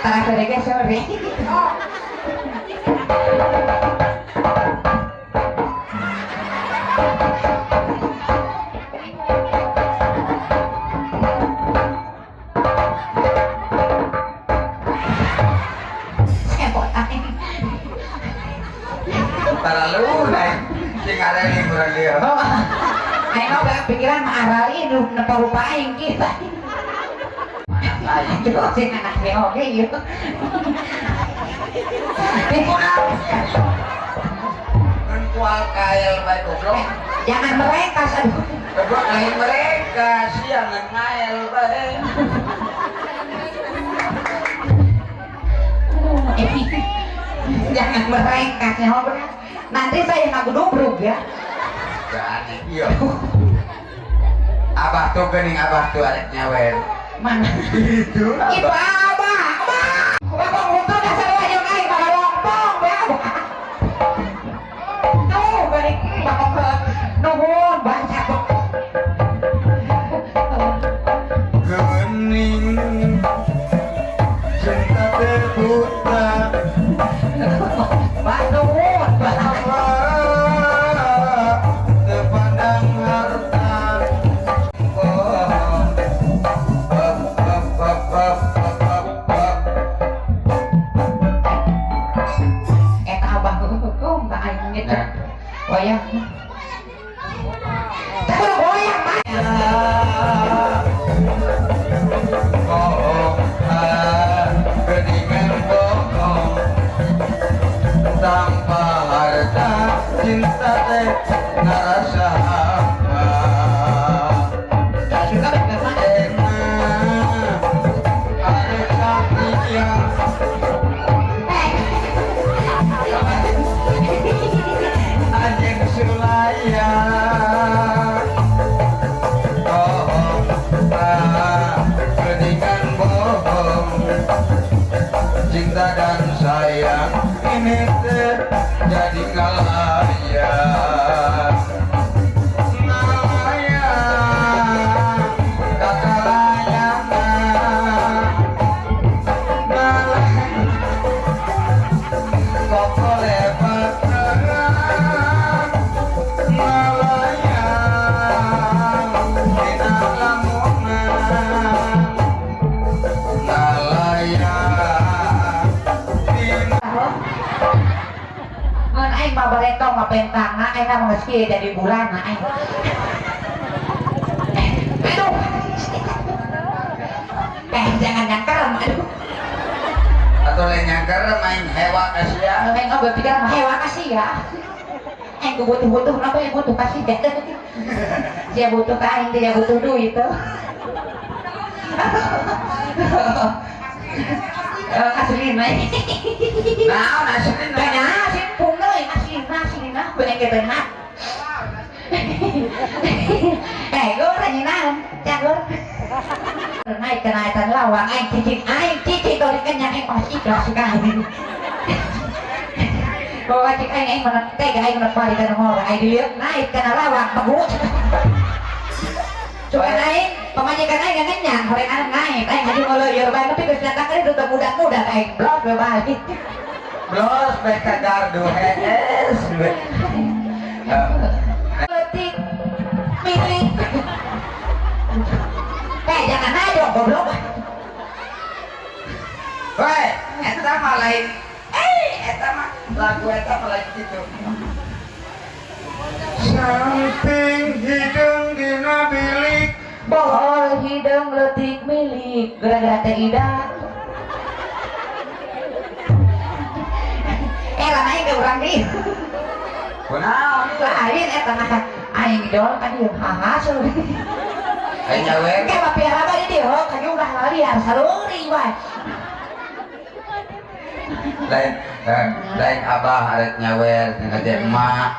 antara mereka sore. Terlalu naik sing ada liburan dia. Ayo gak pikiran marah ini napa rupain kita. Ayo kita sing anaknya oke yuk. Kan kual kail baik goblok. Jangan mereka aduh. Goblok lain mereka siang ngail baik. Jangan mereka nanti saya ngaku dubruk ya. Jangan iya. Abah tuh gening abah tuh adiknya wer. Mana? Itu Itu abah. Abah untuk dasar wajah kain pada lompong ya. Tuh balik bakal ke nuhun baca tuh. gening cinta terbuka. Nuhun Terpandang harta. eta abah hukum tak aing gitu. Wayang. Tak kudu goyang mah. Geningan bohong tanpa harta cinta teh ngarasa apa. Tak suka bagaimana? Ada kaki yang anjing sulaya. Bohong, geningan bohong. Cinta dan sayang ini terjadi ngalayan. Ngalayan, kata layangan. Ngalayan, kok lebat terang. Ngalayan, dina lamunan. Ngalayan, dina Ngan aing mah barentong mah pentangna aing mah meski dari bulan aing. Aduh. Jangan nyangker aduh. atau lain nyangker main hewa kasihan. Aing enggak berpikir mah hewa kasih ya. Aing butuh apa yang butuh kasih deh. Dia butuh ke aing dia butuh duit tuh. Aslina. Nah, nasihin Kaya asin punga aslina bener kita nak. Gue ranyinan, cagur. Naik kenaikan lawang, aing cicit dari kenyang aing pasti ikhlas sekali. Bahwa cik aing menetega aing menepari ke nomor, aing dilihat naik kena lawang, bagus. Soalnya aing, pemajikan aing yang kenyang, orang anak naik, aing ngaju ngeloyor baik, tapi kesenatakan itu udah muda-muda, aing blok bebalik. blos mereka gardu es. Letik, milik. Jangan aja goblok. Woi, eta mah lain. Eta mah lagu eta mah lain gitu. Samping hidung dina bilik. Bohol hidung letik milik gara-gara teh ida. Lama aing ke urang di. Kunaon itu? Lain eta mah aing idol ka dieu hahasul. Aing nyawe. Kayak bapiara ba di dieu ka dieu udah lari harus saruri wae. Lain abah arek nyawer ngade emak.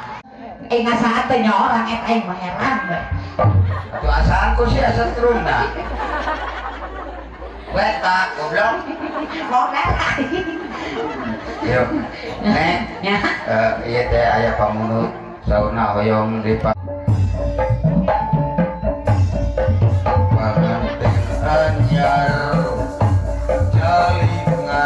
Ngasahat teh nya orang eta aing mah heran we. Atuh asalku sih asal teruna. Wetak goblok. Mau nara. Yuk. Nek. Ya. Ieu teh aya pamunut sauna hoyong di pengantin anyar jalingan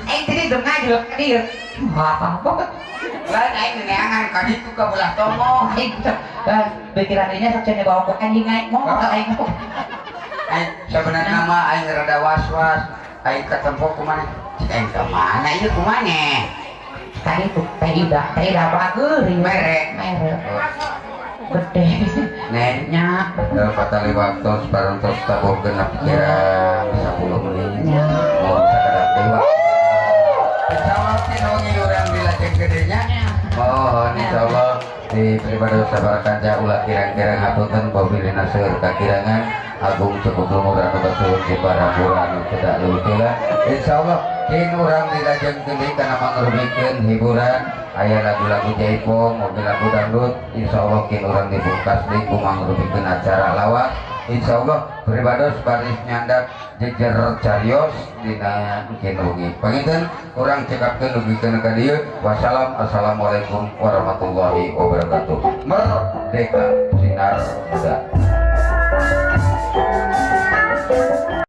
Anh thế thì được ngay được đi được. Hòa vào bốc. lain aing neangan ka ditu ka belah tomo. Pikiran ini sakjane bawa ke anjing aing mau aing. Aing sebenarnya mah aing rada was-was. Aing ketempo kumaha? Cik aing ka mana ieu kumaha? Tadi tuh tadi udah apa geuring Merek. Gede. Nenya patali waktu parantos tabuh genep kira 10 menit. Mohon sakadap dewa. Insyaallah tino ngiurang dilajeng gedenya. Mohon insyaallah di pribadi sabar kanca ulah kirang-kirang hapunten bobilina seueur kakirangan agung cukup lumur anu betul di paraburan tidak leuwih. Insyaallah kin urang dilajeng teuing kana mangrubikeun hiburan aya lagu-lagu jaipong mobil lagu dangdut insyaallah kin urang dibungkas deui ku mangrubikeun acara lawak insyaallah pribados baris nyandak jejer carios dina kin ugi panginten urang cekapkeun dugikeun ka dieu wassalam assalamualaikum warahmatullahi wabarakatuh merdeka sinar muda.